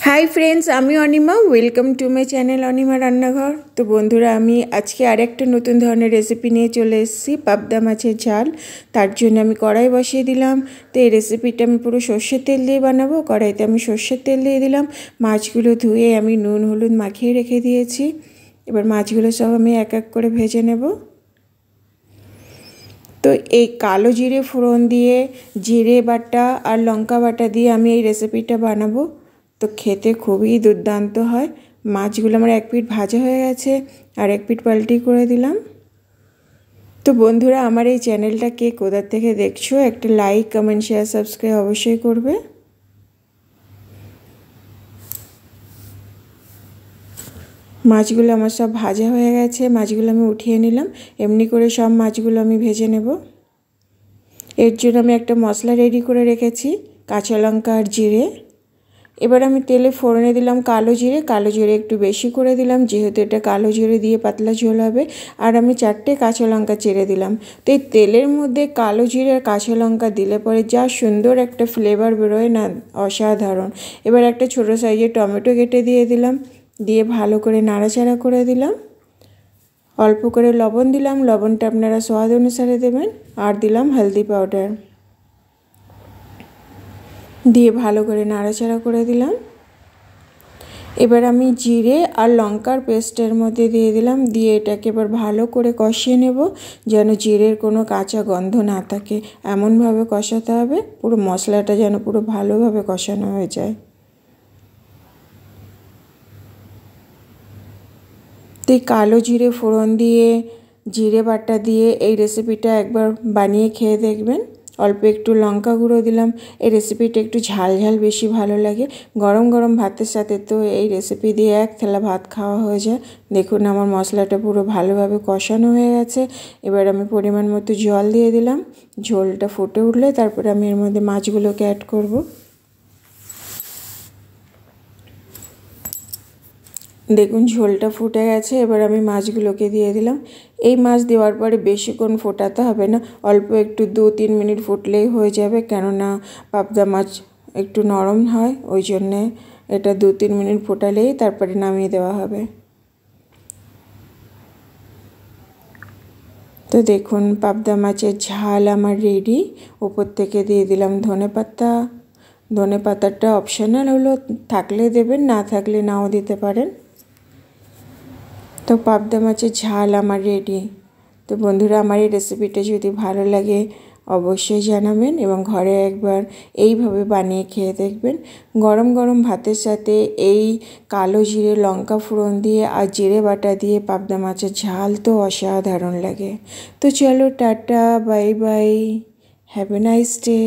Hi friends आमी अनिमा welcome to my channel अनिमा रान्नाघर। तो बंधुरा आमी आज के आरेकटा नतून धरनेर रेसिपि निये चले एसेछि पाबदा माछेर झाल। तार जोन्नो आमी कड़ाई बसिए दिलाम। तो ये रेसिपिटा आमी पुरो सर्षेर तेल दिये बानाबो। कड़ाईते आमी सर्षेर तेल दिये दिलाम। माछगुलो धुए आमी नुन हलुद माखिए रेखे दिएछि। एबार माछगुलो सब आमी एक एक करे भेजे नेब। तो ये कालो जिरे फोड़न दिए जिरे बाटा और लंका बाटा दिए आमी ये रेसिपिटा बानाबो। तो खेते खूबই दुर्दान्त হয়। মাছগুলো আমার এক পিঠ ভাজা হয়ে গেছে আর এক পিঠ পাল্টি করে দিলাম। তো বন্ধুরা আমার এই চ্যানেলটা কে কোথা থেকে দেখছো একটা লাইক কমেন্ট শেয়ার সাবস্ক্রাইব অবশ্যই করবে। মাছগুলো আমার সব ভাজা হয়ে গেছে। মাছগুলো আমি উঠিয়ে নিলাম। এমনি করে সব মাছগুলো আমি ভেজে নেব। এর জন্য আমি একটা মশলা রেডি করে রেখেছি কাঁচা লঙ্কা আর জিরে। এবার আমি তেলে ফোড়নে দিলাম কালো জিরে একটু বেশি করে দিলাম যেহেতু এটা কালো জিরে দিয়ে পাতলা ঝোল হবে। আর আমি 4টে কাঁচা লঙ্কা চিড়ে দিলাম। তো এই তেলের মধ্যে কালো জিরে আর কাঁচা লঙ্কা দিলে পরে যা সুন্দর একটা ফ্লেভার বেরোয় না, অসাধারণ। এবার একটা ছোট সাইজের টমেটো কেটে দিয়ে দিলাম, দিয়ে ভালো করে নাড়াচাড়া করে দিলাম। অল্প করে লবণ দিলাম, লবণটা আপনারা স্বাদ অনুসারে দেবেন। আর দিলাম হলদি পাউডার, দিয়ে ভালো করে নাড়াচাড়া করে দিলাম। এবার আমি জিরে আর লঙ্কার পেস্টের মধ্যে দিয়ে দিলাম, দিয়ে এটাকে এবার ভালো করে কষিয়ে নেব যেন জিরের কোনো কাঁচা গন্ধ না থাকে। এমনভাবে কষাতে হবে পুরো মশলাটা যেন পুরো ভালোভাবে কষানো হয়ে যায়। তো এই কালো জিরে ফোড়ন দিয়ে জিরে বাটা দিয়ে এই রেসিপিটা একবার বানিয়ে খেয়ে দেখবেন। অল্প একটু লঙ্কা গুঁড়ো দিলাম। এই রেসিপিটা একটু ঝাল ঝাল বেশি ভালো লাগে। গরম গরম ভাতের সাথে তো এই রেসিপি দিয়ে এক থালা ভাত খাওয়া হয়ে যায়। দেখুন আমার মশলাটা পুরো ভালোভাবে কষানো হয়ে গেছে। এবার আমি পরিমাণ মতো জল দিয়ে দিলাম। ঝোলটা ফুটে উঠলে তারপরে আমি এর মধ্যে মাছগুলোকে অ্যাড করব। দেখুন ঝোলটা ফুটে গেছে। এবার আমি মাছগুলোকে দিয়ে দিলাম। এই মাছ দেওয়ার পরে বেশিক্ষণ ফোটাতে হবে না, অল্প একটু 2-3 মিনিট ফুটলেই হয়ে যাবে, কেননা পাবদা মাছ একটু নরম হয়, ওই জন্যে এটা 2-3 মিনিট ফোটালেই তারপরে নামিয়ে দেওয়া হবে। তো দেখুন পাবদা মাছের ঝাল আমার রেডি। ওপর থেকে দিয়ে দিলাম ধনেপাতা। ধনেপাতাটা অপশনাল হলো, থাকলে দেবেন, না থাকলে নাও দিতে পারেন। তো পাবদা মাছের ঝাল আমার রেডি। তো বন্ধুরা আমার এই রেসিপিটা যদি ভালো লাগে অবশ্যই জানাবেন এবং ঘরে একবার এইভাবে বানিয়ে খেয়ে দেখবেন। গরম গরম ভাতের সাথে এই কালো জিরে লঙ্কা ফোড়ন দিয়ে আর জিরে বাটা দিয়ে পাবদা মাছের ঝাল তো অসাধারণ লাগে। তো চলো tata, bye bye, have a nice day.